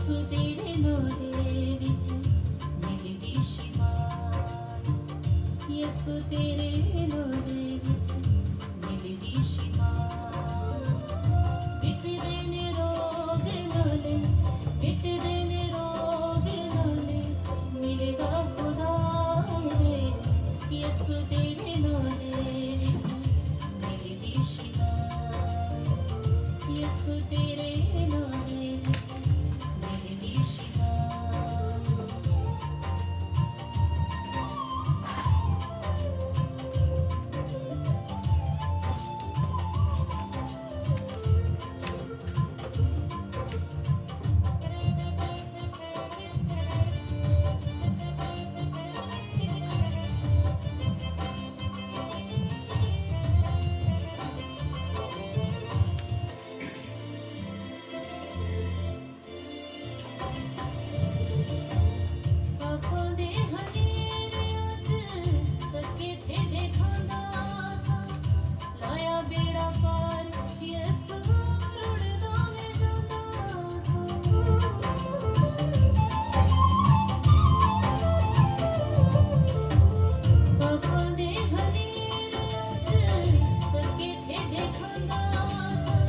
ਯਿਸੂ ਤੇਰੇ ਨਾਮ ਦੇ ਵਿੱਚ ਮਿਲਦੀ ਸ਼ਿਫਾ, ਯਿਸੂ ਤੇਰੇ ਨਾਮ ਦੇ ਵਿੱਚ ਮਿਲਦੀ ਸ਼ਿਫਾ। ਮਿਟਦੇ ਨੇ ਰੋਗ ਨਾਲੇ, ਮਿਟਦੇ ਨੇ ਰੋਗ ਨਾਲੇ, ਮਿਲੇਗਾ ਖੁਦਾ ਏ। ਯਿਸੂ ਤੇਰੇ ਨਾਮ ਦੇ ਵਿੱਚ ਮਿਲਦੀ ਸ਼ਿਫਾ, ਯਿਸੂ ਤੇਰੇ ਨਾਮ ਦੇ ਵਿੱਚ ਮਿਲਦੀ ਸ਼ਿਫਾ। ਪਾਪਾਂ ਦੇ ਹਨੇਰਿਆਂ 'ਚ ਤੱਕੇ ਠੇਡੇ ਖਾਂਦਾ ਸਾਂ, ਲਾਇਆ ਬੇੜਾ ਪਾਰ ਯਿਸੂ ਰੁੜਦਾ ਮੈਂ ਜਾਂਦਾ ਸਾਂ। ਪਾਪਾਂ ਦੇ ਹਨੇਰਿਆਂ 'ਚ ਤੱਕੇ ਠੇਡੇ ਖਾਂਦਾ ਸਾਂ,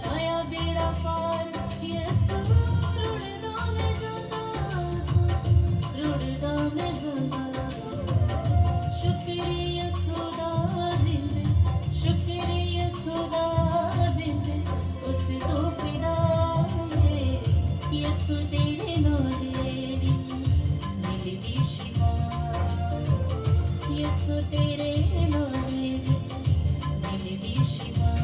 ਲਾਇਆ ਬੇੜਾ ਪਾਰ ਯਿਸੂ ਰੁੜਦਾ ਮੈਂ ਜਾਂਦਾ ਸਾਂ, ਰੁੜਦਾ ਮੈਂ ਜਾਂਦਾ ਸਾਂ। ਸ਼ੁਕਰ ਯਿਸੂ ਦਾ ਜਿੰਦੇ, ਸ਼ੁਕਰ ਯਿਸੂ ਦਾ ਜਿੰਦੇ, ਉਸ ਤੋਂ ਫਿਦਾ ਏ। ਯਿਸੂ ਤੇਰੇ ਨਾਮ ਦੇ ਵਿੱਚ ਮਿਲਦੀ ਸ਼ਿਫਾ, ਯਿਸੂ ਤੇਰੇ ਨਾਮ ਦੇ ਵਿੱਚ ਮਿਲਦੀ ਸ਼ਿਫਾ।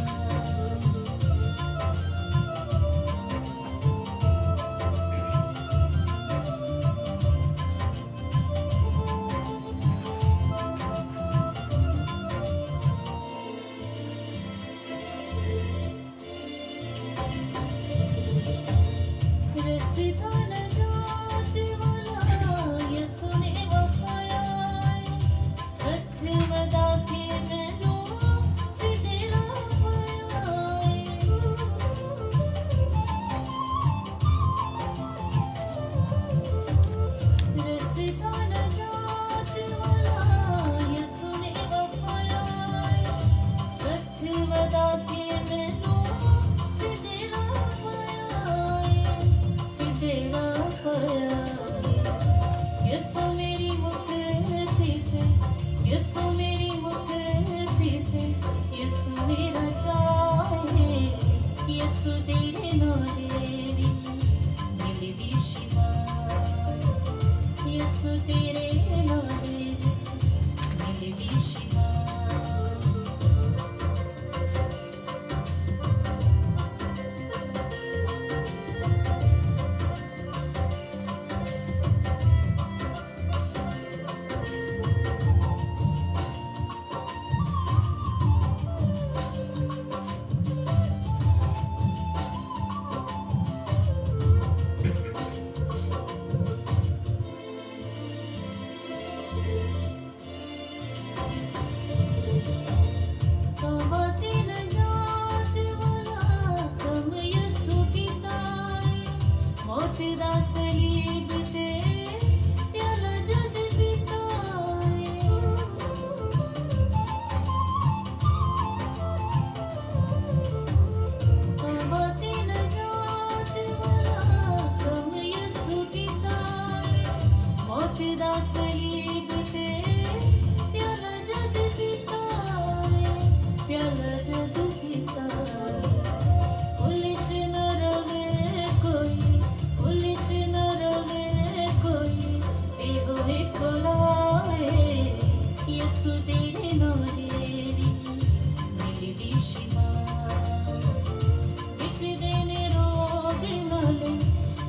ਰਸਤਾ ਨਜਾਤ ਵਾਲਾ ਯਿਸੂ ਨੇ ਵਫਾਇਆ ਏ, ਹੱਥ ਵਧਾ ਕੇ ਮੈਨੂੰ ਸਿੱਧੇ ਰਾਹ ਪਾਇਆ ਏ। ਰਸਤਾ ਨਜਾਤ ਵਾਲਾ ਯਿਸੂ ਨੇ ਵਫਾਇਆ ਏ, ਹੱਥ ਵਧਾ ਕੇ ਮੈਨੂੰ ਸਿੱਧੇ ਰਾਹ ਪਾਇਆ ਏ, ਸਿੱਧੇ ਰਾਹ ਪਾਇਆ ਏ। ਯਿਸੂ ਮੇਰੀ ਮੁਕਤੀ ਤੇ, ਯਿਸੂ ਮੇਰੀ ਮੁਕਤੀ ਤੇ, ਯਿਸੂ ਮੇਰਾ ਚਾਹੇ। ਯਿਸੂ ਤੇਰੇ ਨਾਮ ਦੇ ਵਿੱਚ ਮਿਲਦੀ ਸ਼ਿਫਾ, ਯਿਸੂ ਤੇਰੇ ਨਾਮ ਦੇ ਵਿੱਚ ਮਿਲਦੀ ਸ਼ਿਫਾ। ਤੌਬਾ ਤੇ ਨਜਾਤ ਵਾਲਾ ਕੰਮ ਯਿਸੂ ਕੀਤਾ ਏ, ਮੌਤ ਦਾ ਸਲੀਬ ਤੇ ਪਿਆਲਾ ਜਦ ਪੀਤਾ ਏ। ਤੌਬਾ ਤੇ ਨਜਾਤ ਵਾਲਾ ਕੰਮ ਯਿਸੂ ਕੀਤਾ ਏ, ਮੌਤ ਦਾ ਸਲੀਬ ਤੇ ਪਿਆਲਾ ਜਦ ਪੀਤਾ ਏ, ਪਿਆਲਾ ਜਦ ਪੀਤਾ ਏ। ਭੁੱਲ 'ਚ ਨਾ ਰਵੇ ਕੋਈ, ਭੁੱਲ 'ਚ ਨਾ ਰਵੇ ਕੋਈ, ਇਹੋ ਇੱਕ ਲਾਏ। ਯਿਸੂ ਤੇਰੇ ਨਾਮ ਦੇ ਵਿੱਚ ਮਿਲਦੀ ਸ਼ਿਫਾ। ਮਿਟਦੇ ਨੇ ਰੋਗ ਨਾਲੇ,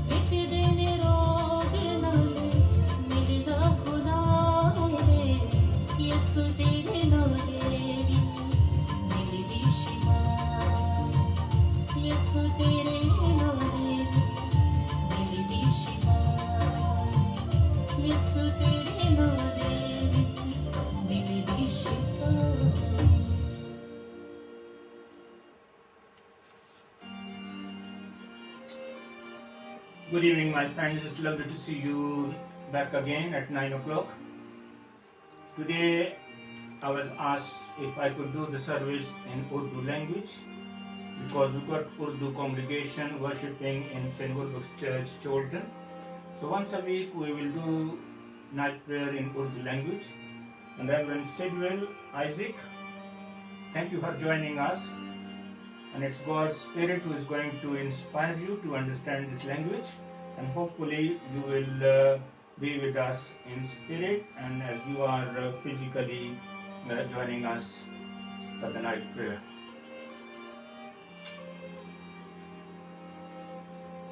ਮਿਟਦੇ ਨੇ ਰੋਗ ਨਾਲੇ, ਮਿਲਦਾ ਖੁਦਾ ਏ। ਯਿਸੂ ਤੇਰੇ ਨਾਮ ਦੇ ਵਿੱਚ ਮਿਲਦੀ ਸ਼ਿਫਾ, ਯਿਸੂ ਤੇਰੇ ਨਾਮ ਦੇ ਵਿੱਚ ਮਿਲਦੀ ਸ਼ਿਫਾ, ਯਿਸੂ ਤੇਰੇ ਨਾਮ ਦੇ ਵਿੱਚ ਮਿਲਦੀ Shifa. Good evening, my friends. It's lovely to see you back again at 9 o'clock. Today, I was asked if I could do the service in Urdu language because we've got Urdu congregation worshipping in St. Wilber's Church, Cholton. So once a week, we will do night prayer in Urdu language. And Reverend Sidwell Isaac, thank you for joining us. And it's God's Spirit who is going to inspire you to understand this language. And hopefully you will be with us in spirit and as you are physically joining us for the night prayer.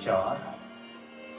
4,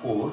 4।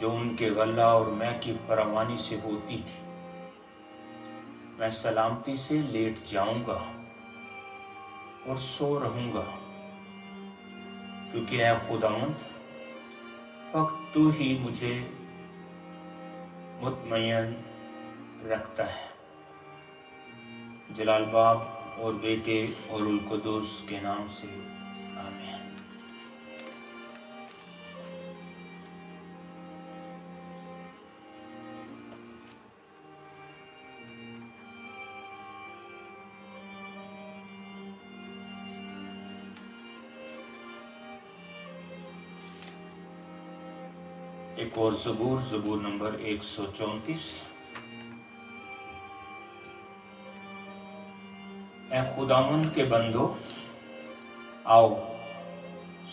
جو ان کے غلہ اور میں کی فراوانی سے ہوتی تھی، میں سلامتی سے لیٹ جاؤں گا اور سو رہوں گا، کیونکہ اے خداوند فقط تو ہی مجھے مطمئن رکھتا ہے۔ جلال باپ اور بیٹے اور القدس کے نام سے آمین۔ ایک اور زبور نمبر 134۔ اے خداوند کے بندو، آؤ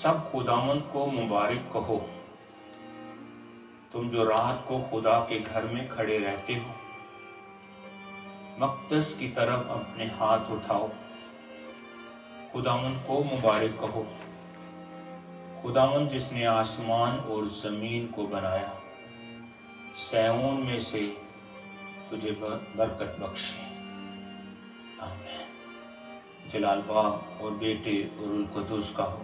سب خداوند کو مبارک کہو، تم جو رات کو خدا کے گھر میں کھڑے رہتے ہو، مقدس کی طرف اپنے ہاتھ اٹھاؤ، خداوند کو مبارک کہو، خداوند جس نے آسمان اور زمین کو بنایا، سیون میں سے تجھے برکت بخشے، آمین۔ جلال باپ اور بیٹے اور القدس کا ہو،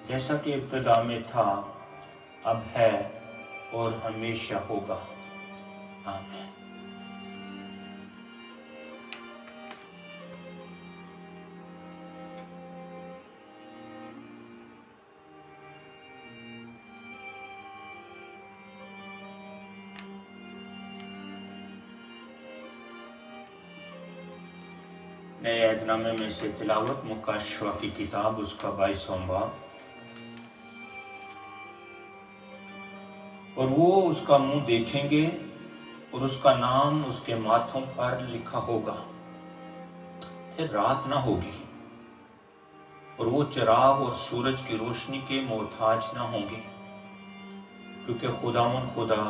جیسا کہ ابتدا میں تھا، اب ہے اور ہمیشہ ہوگا، آمین۔ نئے عہد نامے میں سے تلاوت مکاشفہ کی کتاب، اس کا 22واں باب۔ اور وہ اس کا منہ دیکھیں گے اور اس کا نام اس کے ماتھوں پر لکھا ہوگا، پھر رات نہ ہوگی، اور وہ چراغ اور سورج کی روشنی کے محتاج نہ ہوں گے، کیونکہ خداوند خدا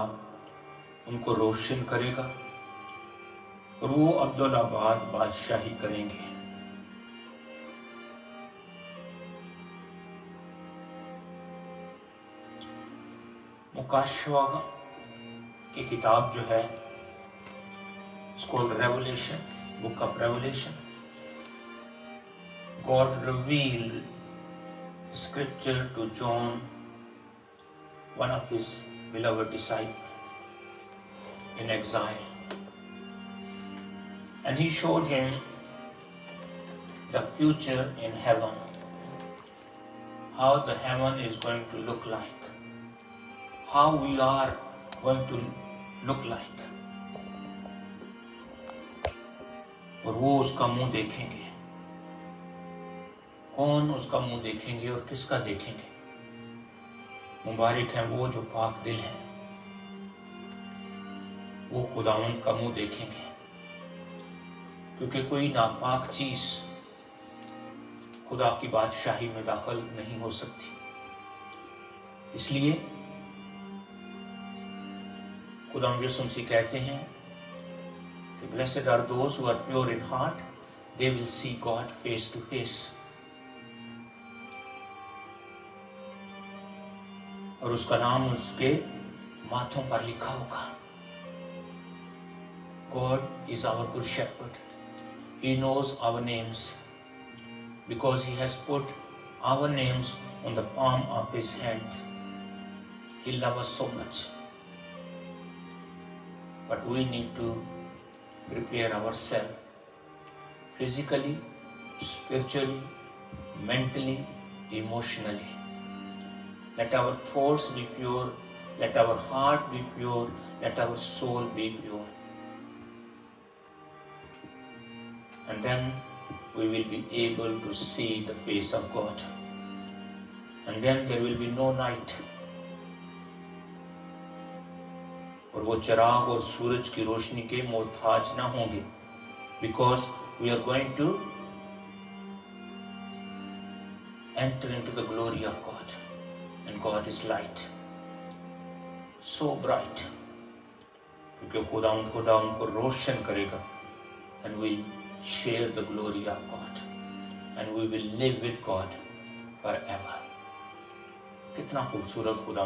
ان کو روشن کرے گا، اور وہ عبدالآباد بادشاہی کریں گے۔ مکاشفہ کی کتاب جو ہے، اس کو revelation, book of revelation. God revealed scripture to John, one of his beloved disciples in exile. And he showed him the future in heaven, how the heaven is going to look like, how we are going to look like. اور وہ اس کا منہ دیکھیں گے۔ کون اس کا منہ دیکھیں گے اور کس کا دیکھیں گے؟ مبارک ہیں وہ جو پاک دل ہیں، وہ خداوند کا منہ دیکھیں گے، کیونکہ کوئی ناپاک چیز خدا کی بادشاہی میں داخل نہیں ہو سکتی۔ اس لیے خداوند یسوع مسیح کہتے ہیں کہ blessed are those who are pure in heart, they will see God face to face۔ اور اس کا نام اس کے ماتھوں پر لکھا ہوگا۔ God is our good shepherd. He knows our names because he has put our names on the palm of his hand. He loves us so much. But we need to prepare ourselves physically, spiritually, mentally, emotionally. Let our thoughts be pure, let our heart be pure, let our soul be pure. And then we will be able to see the face of God. And then there will be no night. اور وہ چراغ اور سورج کی روشنی کے محتاج نہ ہوں گے، because we are going to enter into the glory of God. And God is light, so bright. کیونکہ خدا ان کو روشن کرے گا، and we'll share the glory of God, and we will live with God forever. کتنا خوبصورت خدا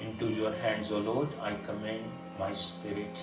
Into your hands, O Lord, I commend my spirit.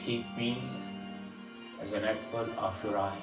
Keep me as an apple of your eye.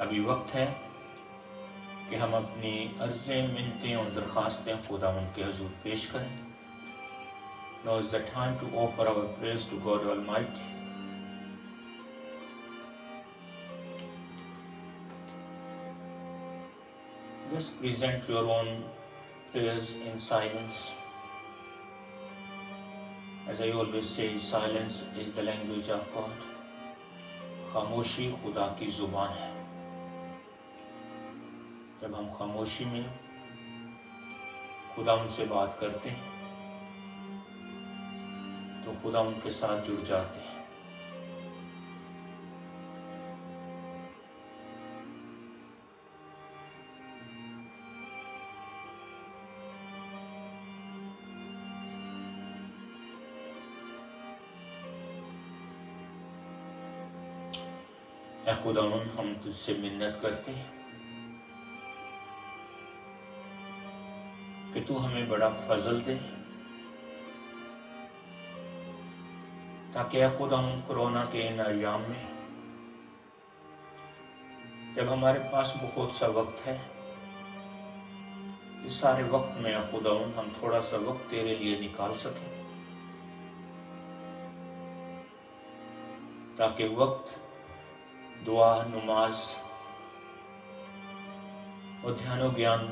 ابھی وقت ہے کہ ہم اپنی عرضیں، منتیں اور درخواستیں خداوند کے حضور پیش کریں. Now is the time to offer our prayers to God Almighty. Just present your own prayers in silence. As I always say, silence is the language of God. خاموشی خدا کی زبان ہے. جب ہم خاموشی میں خدا ان سے بات کرتے ہیں تو خدا ان کے ساتھ جڑ جاتے ہیں. اے خداوند، ہم تجھ سے منت کرتے ہیں کہ تو ہمیں بڑا فضل دے، تاکہ اے خداوند کرونا کے ان ایام میں جب ہمارے پاس بہت سا وقت ہے، اس سارے وقت میں اے خداوند ہم تھوڑا سا وقت تیرے لیے نکال سکیں، تاکہ وقت دعا، نماز اور دھیان و گیان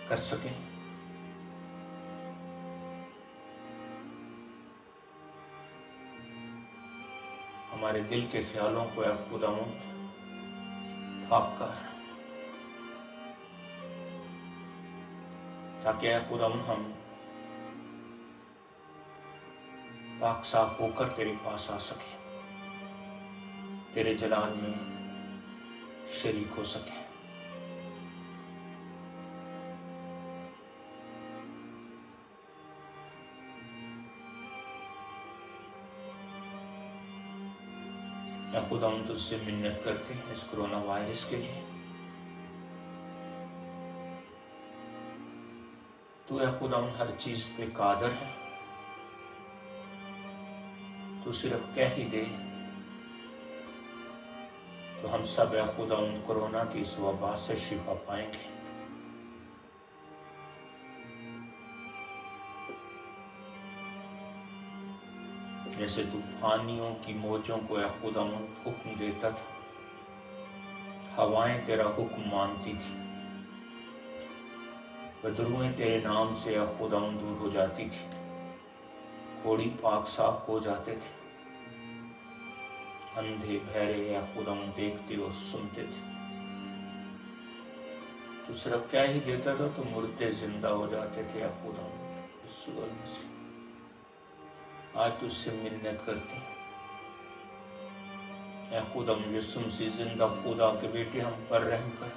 کر سکیں. ہمارے دل کے خیالوں کو اے خداوند پاک کر، تاکہ اے خداوند ہم پاک صاف ہو کر تیرے پاس آ سکیں، تیرے جلال میں شریک ہو سکیں. اے خدا، ہم تجھ سے منت کرتے ہیں اس کرونا وائرس کے لیے. تو اے خدا ہر چیز پہ قادر ہے. تو صرف کہہ ہی دے تو ہم سب اے خدا کرونا کی اس وبا سے شفا پائیں گے. جیسے تو پانیوں کی موجوں کو اے خدا حکم دیتا تھا، ہوائیں تیرا حکم مانتی تھی، بدرویں تیرے نام سے اے خدا دور ہو جاتی تھی، کوڑی پاک صاف ہو جاتے تھے، اندھے بہرے اے خدا دیکھتے اور سنتے تھے. تو صرف کہہ ہی دیتا تھا تو مردے زندہ ہو جاتے تھے. اے خدا یسوع المسیح، آج تجھ سے منت کرتے ہیں اے خدا یسوع مسیح زندہ خدا کے بیٹے، ہم پر رحم کر،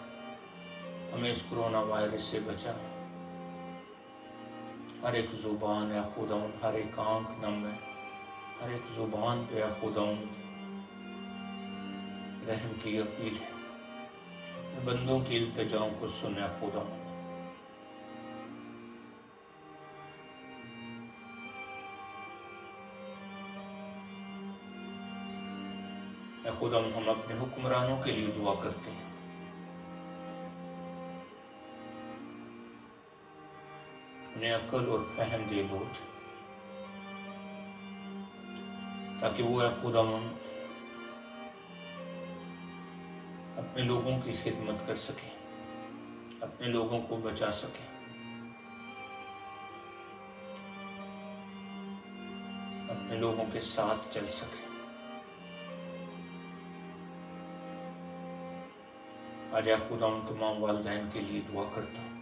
ہمیں اس کرونا وائرس سے بچا. ہر ایک زبان اے خدا، ہر ایک آنکھ نم ہے، ہر ایک زبان پہ اے خدا رحم کی اپیل ہے. بندوں کی التجاؤں کو سن اے خدا. اے خدا، ہم اپنے حکمرانوں کے لیے دعا کرتے ہیں. انہیں عقل اور فہم دے لوٹ، تاکہ وہ اے خدا اپنے لوگوں کی خدمت کر سکیں، اپنے لوگوں کو بچا سکیں، اپنے لوگوں کے ساتھ چل سکیں. آج اے خدا تمام والدین کے لیے دعا کرتا ہوں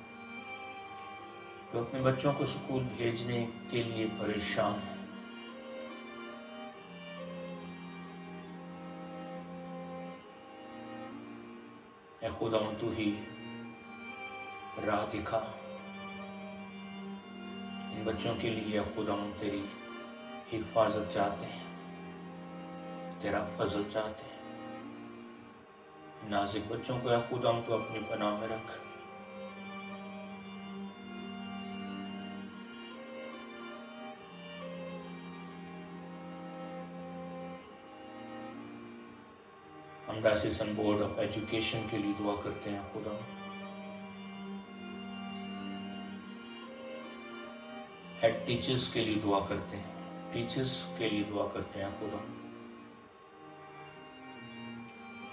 جو اپنے بچوں کو اسکول بھیجنے کے لیے پریشان ہیں. اے خدا تو ہی راہ دکھا ان بچوں کے لیے. اے خدا تیری حفاظت چاہتے ہیں، تیرا فضل چاہتے ہیں. نازک بچوں کو اے خدا تو اپنی پناہ میں رکھ. ڈائسیسن بورڈ آف ایجوکیشن کے لیے دعا کرتے ہیں خدا. ہیڈ ٹیچرز کے لیے دعا کرتے ہیں, ٹیچرز کے لیے دعا کرتے ہیں خدا.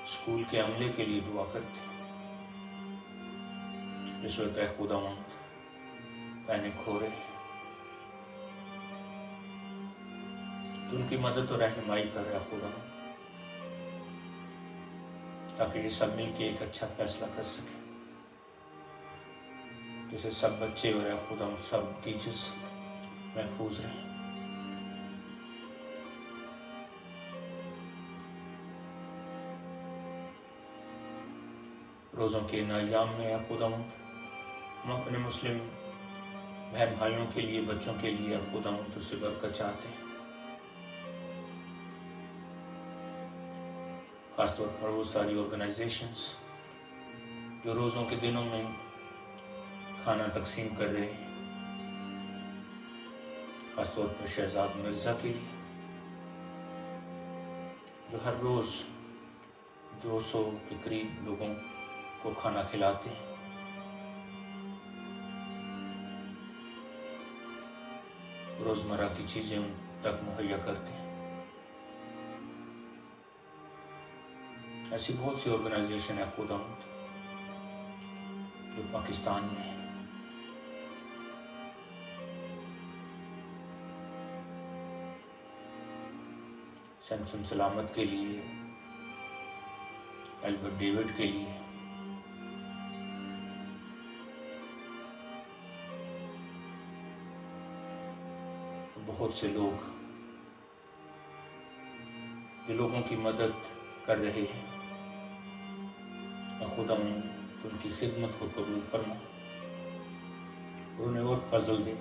اسکول کے عملے کے لیے دعا کرتے ہیں. اس وقت اے خداوند پینک ہو رہے, تو ان کی مدد اور رہنمائی کر رہا خدا, تاکہ یہ سب مل کے ایک اچھا فیصلہ کر سکیں, جسے سب بچے اور اے خداوند سب ٹیچرز محفوظ رہیں. روزوں کے ان ایام میں اے خداوند ہم اپنے مسلم بہن بھائیوں کے لیے, بچوں کے لیے اے خداوند تجھ سے برکت چاہتے ہیں. خاص طور پر وہ ساری آرگنائزیشنز جو روزوں کے دنوں میں کھانا تقسیم کر رہے ہیں, خاص طور پر شہزاد مرزا کے لیے جو ہر روز 200 کے قریب لوگوں کو کھانا کھلاتے ہیں. روزمرہ کی چیزیں ان تک مہیا کرتے ہیں. ایسی بہت سی آرگنائزیشن ہے خداوند جو پاکستان میں ہے. سیمسن سلامت کے لیے, البرٹ ڈیوڈ کے لیے, بہت سے لوگ جو لوگوں کی مدد کر رہے ہیں. خدا ان کی خدمت کو قبول فرما, انہیں اور فضل دے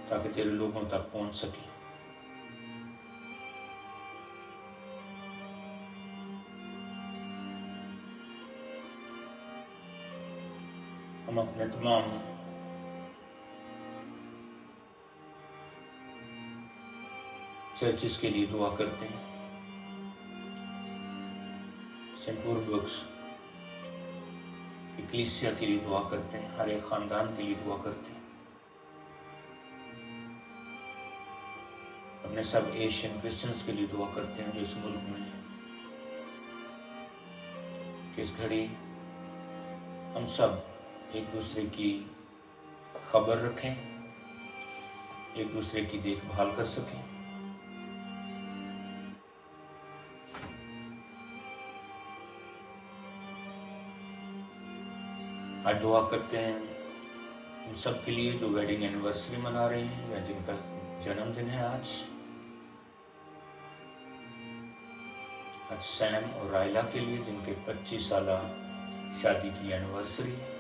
تاکہ تیرے لوگوں تک پہنچ سکیں. ہم اپنے تمام چرچز کے لیے دعا کرتے ہیں. سینٹ وربرگس کی کلیسیا کے لیے دعا کرتے ہیں, ہر ایک خاندان کے لیے دعا کرتے ہیں. اپنے سب ایشین کرسچنز کے لیے دعا کرتے ہیں جو اس ملک میں ہیں, کہ اس گھڑی ہم سب ایک دوسرے کی خبر رکھیں, ایک دوسرے کی دیکھ بھال کر سکیں. آج دعا کرتے ہیں ان سب کے لیے جو ویڈنگ اینیورسری منا رہے ہیں یا جن کا جنم دن ہے آج. سیم اور رائلہ کے لیے جن کے 25 سالہ شادی کی اینیورسری ہے.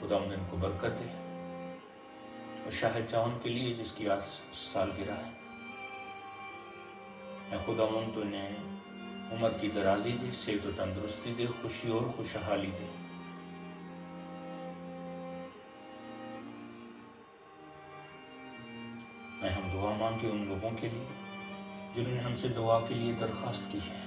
خدا ان کو برکت دے. اور شاہد جان کے لیے جس کی آج سالگرہ ہے, میں خدا تو انہیں عمر کی درازی دے, صحت و تندرستی دے, خوشی اور خوشحالی دے. میں ہم دعا مانگے ان لوگوں کے لیے جنہوں نے ہم سے دعا کے لیے درخواست کی ہے.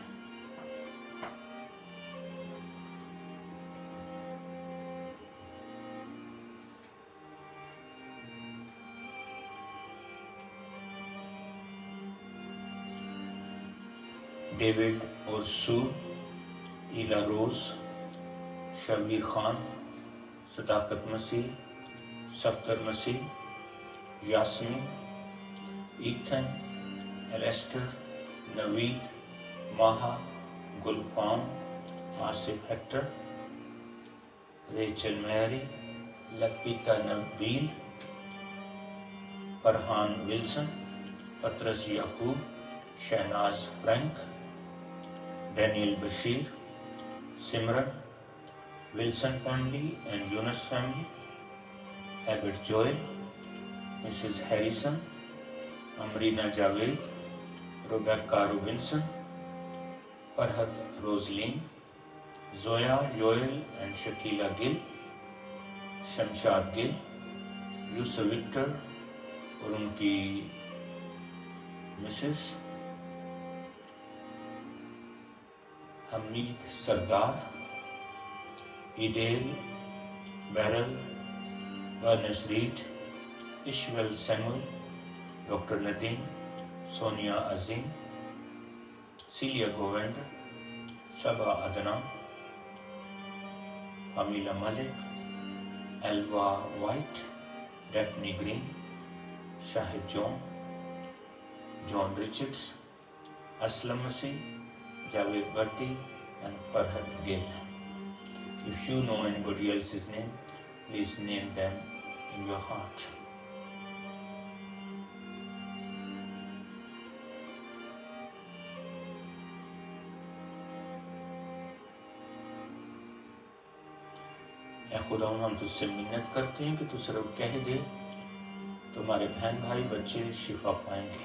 ڈیوڈ اور سو, ایلا روز, شبیر خان, صداقت Masih, Saftar Masih, Yasmin, Ethan, Alistair, Naveed, Maha, Gulfam, Asif Hector, Rachel Mary, لپیتا Nabeel, Farhan Wilson, Patras Yaqub, Shahnaz Frank, Daniel Bashir, Simran, Wilson family and Younis family, Abbott Joel, Mrs Harrison, Amrina Javed, Rubika Robinson, Farhat Roslin, Zoya Joel and Shakila Gul, Shamshad Gul, Yousuf Victor اور ان کی Mrs, Hameed Sardar, Adele Beryl, ورنس ریڈ، اشول Samuel, doctor Nadeem, Sonia Azeem, Celia Govind, Shiba Edna, امیلا ملک، Alva white, ڈیفنی green, شاہد جون Richards, Aslam مسیح، جاوید بھٹی and Farhat Gul. If you know anybody else's name, please name them in your heart. اے خداوند، ہم تجھ سے منت کرتے ہیں کہ تو صرف کہہ دے تو ہمارے بہن بھائی بچے شفا پائیں گے.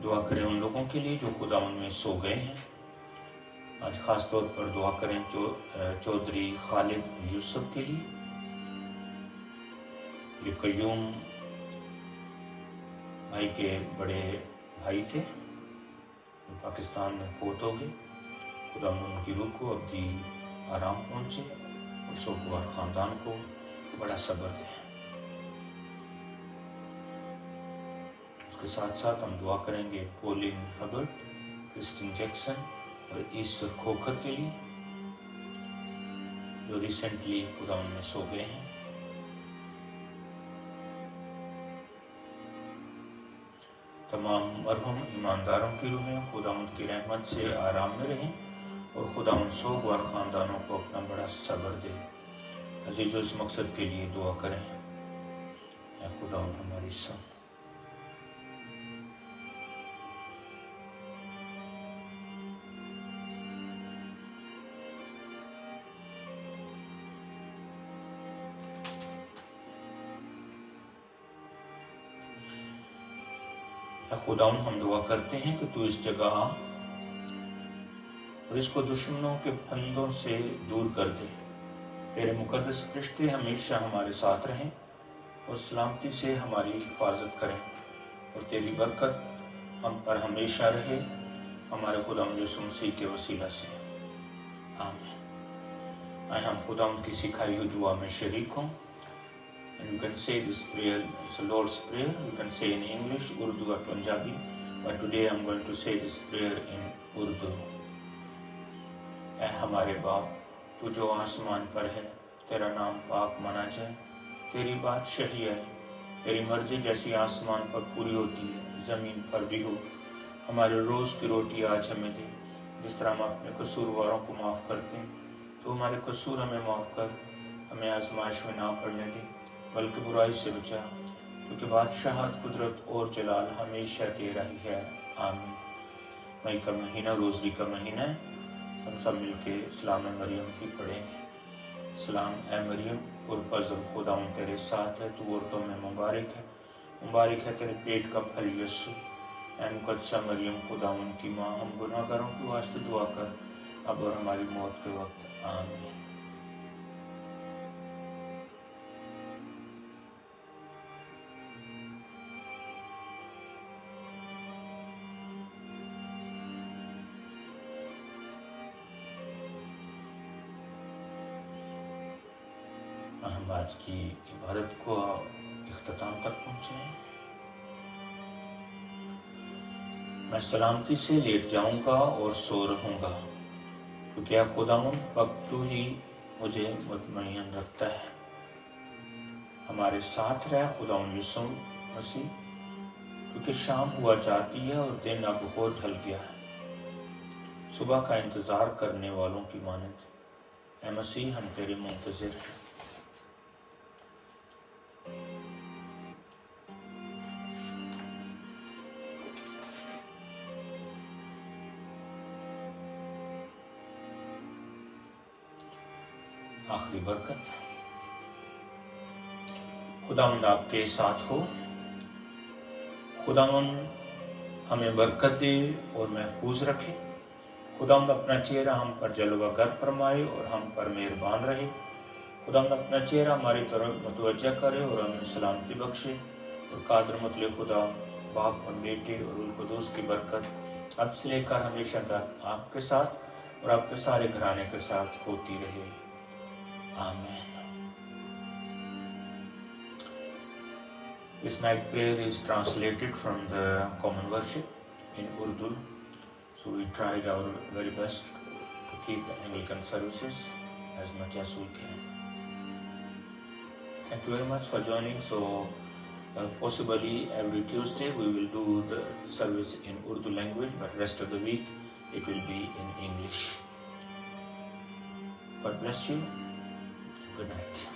دعا کریں ان لوگوں کے لیے جو خداوند میں سو گئے ہیں. آج خاص طور پر دعا کریں چودھری خالد یوسف کے لیے. یہ قیوم بھائی کے بڑے بھائی تھے، جو پاکستان میں فوت ہو گئے. خداوند ان کی روح کو اب آرام پہنچے اور سوگوار خاندان کو بڑا صبر دے. اس کے ساتھ ساتھ ہم دعا کریں گے پولین ہبرٹ، کرسٹن جیکسن اور ایسٹر کھوکھر کے لیے، جو ریسنٹلی خداوند میں سو گئے ہیں. تمام مرحوم ایمانداروں کی روحیں خداوند کی رحمت سے آرام میں رہیں اور خداوند سوگوار خاندانوں کو اپنا بڑا صبر دے. عزیزو، اس مقصد کے لیے دعا کریں. اے خداوند ہماری سن. اے خداوند، ہم دعا کرتے ہیں کہ تو اس جگہ آ اور اس کو دشمنوں کے پھندوں سے دور کر دے. تیرے مقدس فرشتے ہمیشہ ہمارے ساتھ رہیں اور سلامتی سے ہماری حفاظت کریں، اور تیری برکت ہم پر ہمیشہ رہے ہمارے خداوند یسوع مسیح کے وسیلہ سے. آمین. آئے ہم خداوند کی سکھائی ہوئی دعا میں شریک ہوں. And you can say this prayer, it's the Lord's Prayer. You can say in English, Urdu or Punjabi, but today I'm going to say this prayer in Urdu. اے ہمارے باپ، تو جو آسمان پر ہے، تیرا نام پاک مانا جائے، تیری بادشاہی آئے، تیری مرضی جیسی آسمان پر پوری ہوتی ہے زمین پر بھی ہو. ہمارے روز کی روٹی آج ہمیں دے. جس طرح ہم اپنے قصورواروں کو معاف کرتے ہیں، تو ہمارے قصور ہمیں معاف کر، ہمیں آزمائش میں نہ پڑنے دے بلکہ برائی سے بچا، کیونکہ بادشاہت، قدرت اور جلال ہمیشہ تیرا ہی ہے. آمین. مئی کا مہینہ روزری کا مہینہ ہے. ہم سب مل کے سلام مریم کی پڑھیں گے. سلام اے مریم، پرفضل خداوند تیرے ساتھ ہے، تو عورتوں میں مبارک ہے، مبارک ہے تیرے پیٹ کا پھل یسوع. اے مقدسہ مریم، خداوند کی ماں، ہم گناہ گاروں کے واسطے دعا کر، اب اور ہماری موت کے وقت. آمین. ہم آج کی عبادت کو اختتام تک پہنچے ہیں. میں سلامتی سے لیٹ جاؤں گا اور سو رہوں گا، کیونکہ اے خداوند، وقت تو ہی مجھے مطمئن رکھتا ہے. ہمارے ساتھ رہ خداوند یسوع مسیح، کیونکہ شام ہوا جاتی ہے اور دن اب ہو ڈھل گیا ہے. صبح کا انتظار کرنے والوں کی مانند اے مسیح، ہم تیرے منتظر ہیں. آخری برکت. خداوند آپ کے ساتھ ہو. خداوند ہمیں برکت دے اور محفوظ رکھے. خداوند اپنا چہرہ ہم پر جلوہ گر فرمائے اور ہم پر مہربان رہے. خداوند اپنا چہرہ ہماری طرف متوجہ کرے اور ہمیں سلامتی بخشے. اور قادر مطلق خدا، باپ اور بیٹے اور روح القدس کی برکت اب سے لے کر ہمیشہ تک آپ کے ساتھ اور آپ کے سارے گھرانے کے ساتھ ہوتی رہے. آمین. This night prayer is translated from the Common Worship in Urdu, so we tried our very best to keep the Anglican services as much as we can. Thank you very much for joining. So possibly every Tuesday we will do the service in Urdu language, but rest of the week it will be in English. God bless you. Good night.